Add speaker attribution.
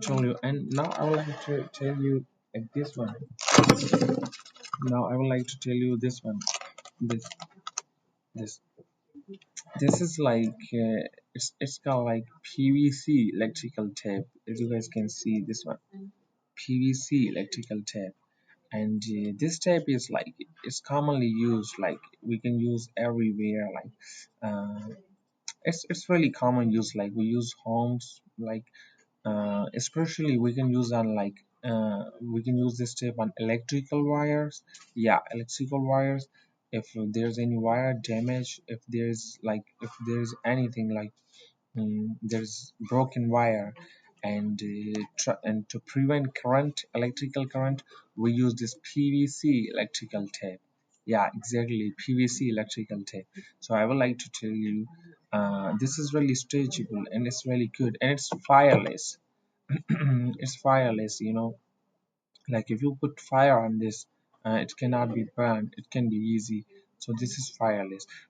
Speaker 1: told you. And now I would like to tell you this one. Now I would like to tell you this one. This this this is like it's called like PVC electrical tape. As you guys can see, this one PVC electrical tape. And this tape is like it's commonly used. Like we can use everywhere. Like it's really common use. Like we use homes. Like especially we can use on like we can use this tape on electrical wires. Yeah, electrical wires. If there's any wire damage, if there's anything like there's broken wire, and and to prevent electrical current, we use this PVC electrical tape. Yeah, exactly, PVC electrical tape. So I would like to tell you, this is really stretchable and it's really good and it's fireless. It's fireless, like if you put fire on this, it cannot be burned, it can be easy. So this is fireless.